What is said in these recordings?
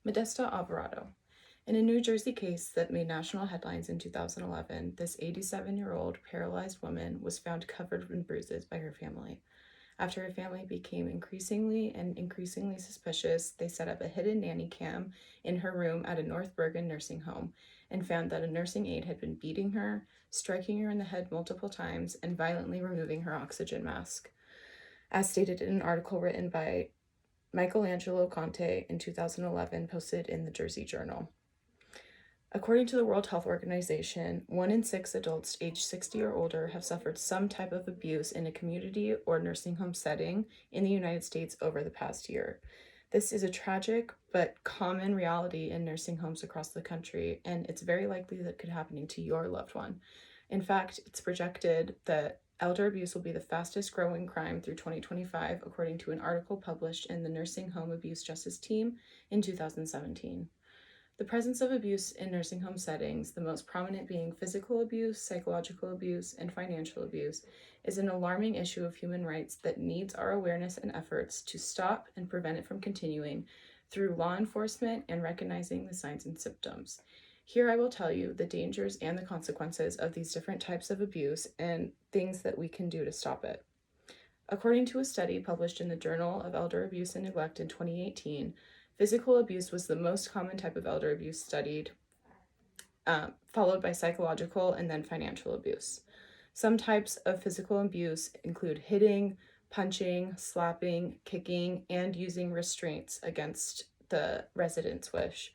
Modesta Alvarado. In a New Jersey case that made national headlines in 2011, this 87-year-old paralyzed woman was found covered in bruises by her family. After her family became increasingly suspicious, they set up a hidden nanny cam in her room at a North Bergen nursing home and found that a nursing aide had been beating her, striking her in the head multiple times, and violently removing her oxygen mask, as stated in an article written by Michelangelo Conte in 2011, posted in the Jersey Journal. According to the World Health Organization, 1 in 6 adults aged 60 or older have suffered some type of abuse in a community or nursing home setting in the United States over the past year. This is a tragic but common reality in nursing homes across the country, and it's very likely that it could happen to your loved one. In fact, it's projected that elder abuse will be the fastest growing crime through 2025, according to an article published in the Nursing Home Abuse Justice Team in 2017. The presence of abuse in nursing home settings, the most prominent being physical abuse, psychological abuse, and financial abuse, is an alarming issue of human rights that needs our awareness and efforts to stop and prevent it from continuing through law enforcement and recognizing the signs and symptoms. Here I will tell you the dangers and the consequences of these different types of abuse and things that we can do to stop it. According to a study published in the Journal of Elder Abuse and Neglect in 2018, physical abuse was the most common type of elder abuse studied, followed by psychological and then financial abuse. Some types of physical abuse include hitting, punching, slapping, kicking, and using restraints against the resident's wish.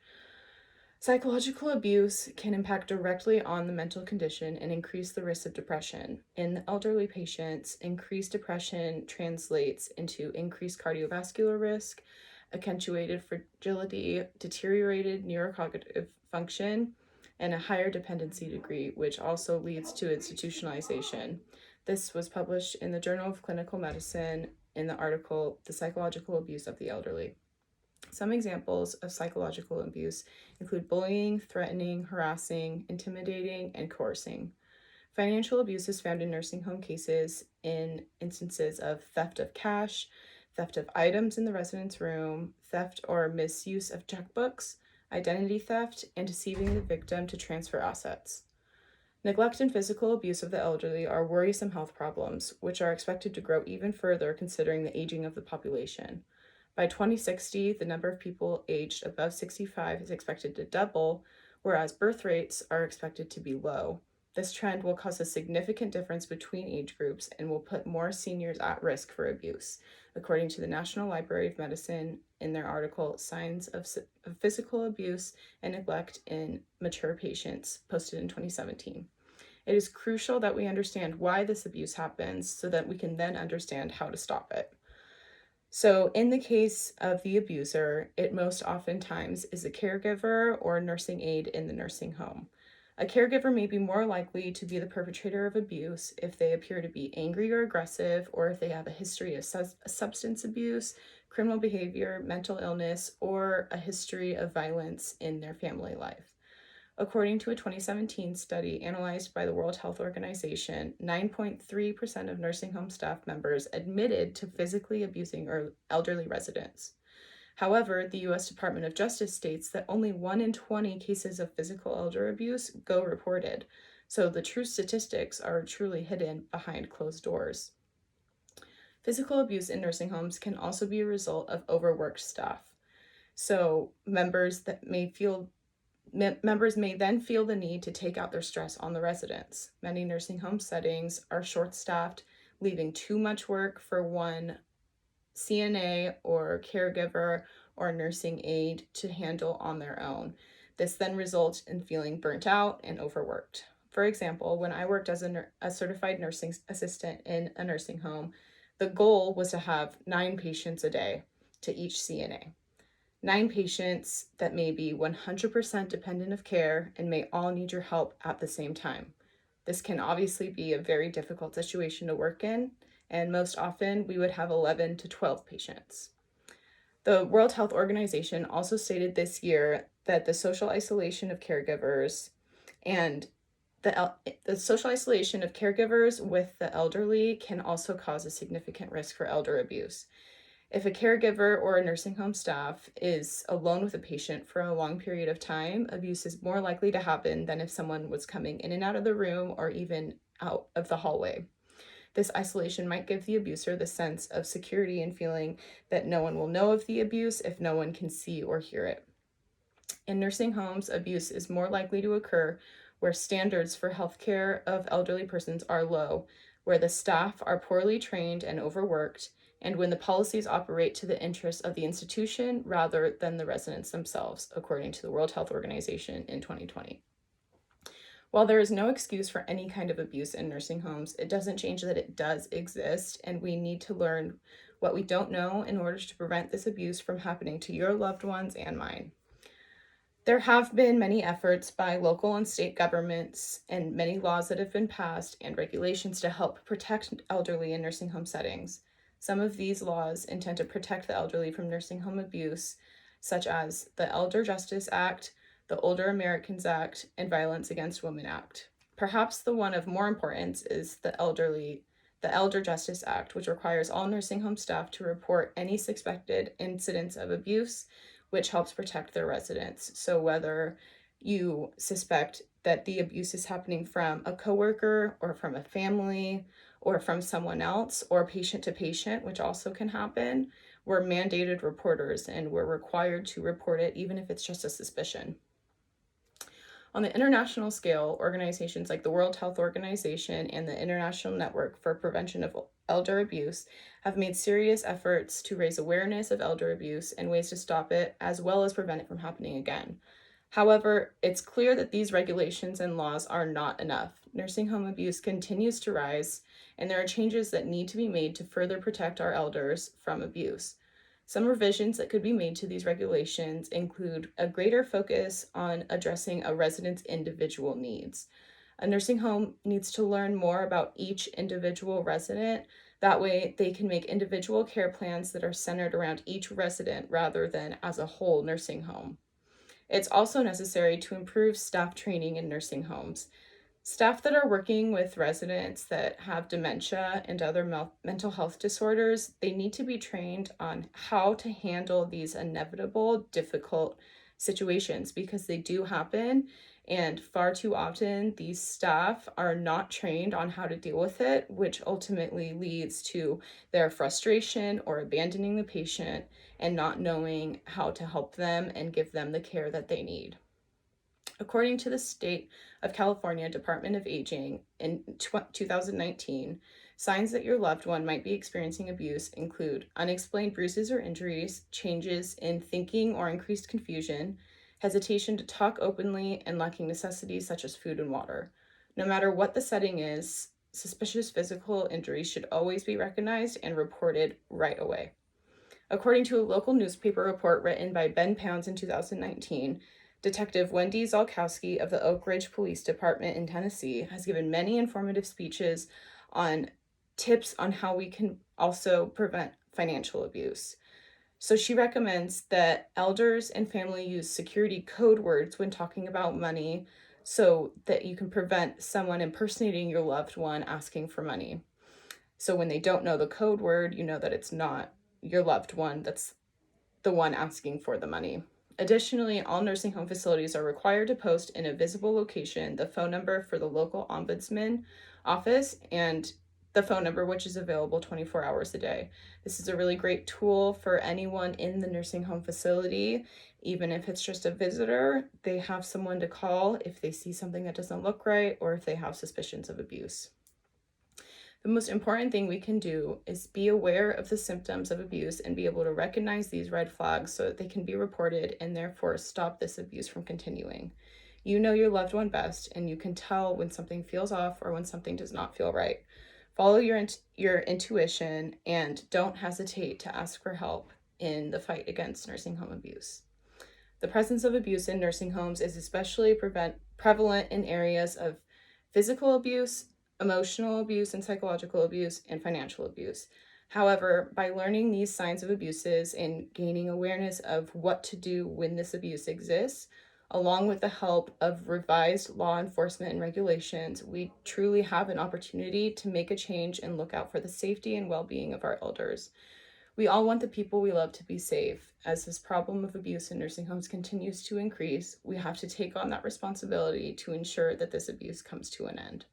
Psychological abuse can impact directly on the mental condition and increase the risk of depression. In elderly patients, increased depression translates into increased cardiovascular risk, accentuated fragility, deteriorated neurocognitive function, and a higher dependency degree, which also leads to institutionalization. This was published in the Journal of Clinical Medicine in the article, The Psychological Abuse of the Elderly. Some examples of psychological abuse include bullying, threatening, harassing, intimidating, and coercing. Financial abuse is found in nursing home cases in instances of theft of cash, theft of items in the resident's room, theft or misuse of checkbooks, identity theft, and deceiving the victim to transfer assets. Neglect and physical abuse of the elderly are worrisome health problems, which are expected to grow even further considering the aging of the population. By 2060, the number of people aged above 65 is expected to double, whereas birth rates are expected to be low. This trend will cause a significant difference between age groups and will put more seniors at risk for abuse, according to the National Library of Medicine in their article, Signs of Physical Abuse and Neglect in Mature Patients, posted in 2017. It is crucial that we understand why this abuse happens so that we can then understand how to stop it. So in the case of the abuser, it most oftentimes is a caregiver or a nursing aide in the nursing home. A caregiver may be more likely to be the perpetrator of abuse if they appear to be angry or aggressive, or if they have a history of substance abuse, criminal behavior, mental illness, or a history of violence in their family life. According to a 2017 study analyzed by the World Health Organization, 9.3% of nursing home staff members admitted to physically abusing elderly residents. However, the U.S. Department of Justice states that only 1 in 20 cases of physical elder abuse go reported, so the true statistics are truly hidden behind closed doors. Physical abuse in nursing homes can also be a result of overworked staff. So members may then feel the need to take out their stress on the residents. Many nursing home settings are short-staffed, leaving too much work for one CNA or caregiver or nursing aide to handle on their own. This then results in feeling burnt out and overworked. For example, when I worked as a certified nursing assistant in a nursing home, the goal was to have 9 patients a day to each CNA. 9 patients that may be 100% dependent of care and may all need your help at the same time. This can obviously be a very difficult situation to work in, and most often we would have 11 to 12 patients. The World Health Organization also stated this year that the social isolation of caregivers with the elderly can also cause a significant risk for elder abuse. If a caregiver or a nursing home staff is alone with a patient for a long period of time, abuse is more likely to happen than if someone was coming in and out of the room or even out of the hallway. This isolation might give the abuser the sense of security and feeling that no one will know of the abuse if no one can see or hear it. In nursing homes, abuse is more likely to occur where standards for healthcare of elderly persons are low, where the staff are poorly trained and overworked, and when the policies operate to the interests of the institution rather than the residents themselves, according to the World Health Organization in 2020. While there is no excuse for any kind of abuse in nursing homes, it doesn't change that it does exist, and we need to learn what we don't know in order to prevent this abuse from happening to your loved ones and mine. There have been many efforts by local and state governments and many laws that have been passed and regulations to help protect elderly in nursing home settings. Some of these laws intend to protect the elderly from nursing home abuse, such as the Elder Justice Act, the Older Americans Act, and Violence Against Women Act. Perhaps the one of more importance is the Elder Justice Act, which requires all nursing home staff to report any suspected incidents of abuse, which helps protect their residents. So whether you suspect that the abuse is happening from a coworker or from a family or from someone else or patient to patient, which also can happen, we're mandated reporters and we're required to report it even if it's just a suspicion. On the international scale, organizations like the World Health Organization and the International Network for Prevention of Elder Abuse have made serious efforts to raise awareness of elder abuse and ways to stop it, as well as prevent it from happening again. However, it's clear that these regulations and laws are not enough. Nursing home abuse continues to rise, and there are changes that need to be made to further protect our elders from abuse. Some revisions that could be made to these regulations include a greater focus on addressing a resident's individual needs. A nursing home needs to learn more about each individual resident. That way, they can make individual care plans that are centered around each resident rather than as a whole nursing home. It's also necessary to improve staff training in nursing homes. Staff that are working with residents that have dementia and other mental health disorders, they need to be trained on how to handle these inevitable, difficult situations because they do happen. And far too often, these staff are not trained on how to deal with it, which ultimately leads to their frustration or abandoning the patient and not knowing how to help them and give them the care that they need. According to the State of California Department of Aging in 2019, signs that your loved one might be experiencing abuse include unexplained bruises or injuries, changes in thinking or increased confusion, hesitation to talk openly, and lacking necessities such as food and water. No matter what the setting is, suspicious physical injuries should always be recognized and reported right away. According to a local newspaper report written by Ben Pounds in 2019, Detective Wendy Zalkowski of the Oak Ridge Police Department in Tennessee has given many informative speeches on tips on how we can also prevent financial abuse. So she recommends that elders and family use security code words when talking about money so that you can prevent someone impersonating your loved one asking for money. So when they don't know the code word, you know that it's not your loved one that's the one asking for the money. Additionally, all nursing home facilities are required to post in a visible location the phone number for the local ombudsman office and the phone number, which is available 24 hours a day. This is a really great tool for anyone in the nursing home facility. Even if it's just a visitor, they have someone to call if they see something that doesn't look right or if they have suspicions of abuse. The most important thing we can do is be aware of the symptoms of abuse and be able to recognize these red flags so that they can be reported and therefore stop this abuse from continuing. You know your loved one best, and you can tell when something feels off or when something does not feel right. Follow your intuition and don't hesitate to ask for help in the fight against nursing home abuse. The presence of abuse in nursing homes is especially prevalent in areas of physical abuse, emotional abuse and psychological abuse, and financial abuse. However, by learning these signs of abuses and gaining awareness of what to do when this abuse exists, along with the help of revised law enforcement and regulations, we truly have an opportunity to make a change and look out for the safety and well-being of our elders. We all want the people we love to be safe. As this problem of abuse in nursing homes continues to increase, we have to take on that responsibility to ensure that this abuse comes to an end.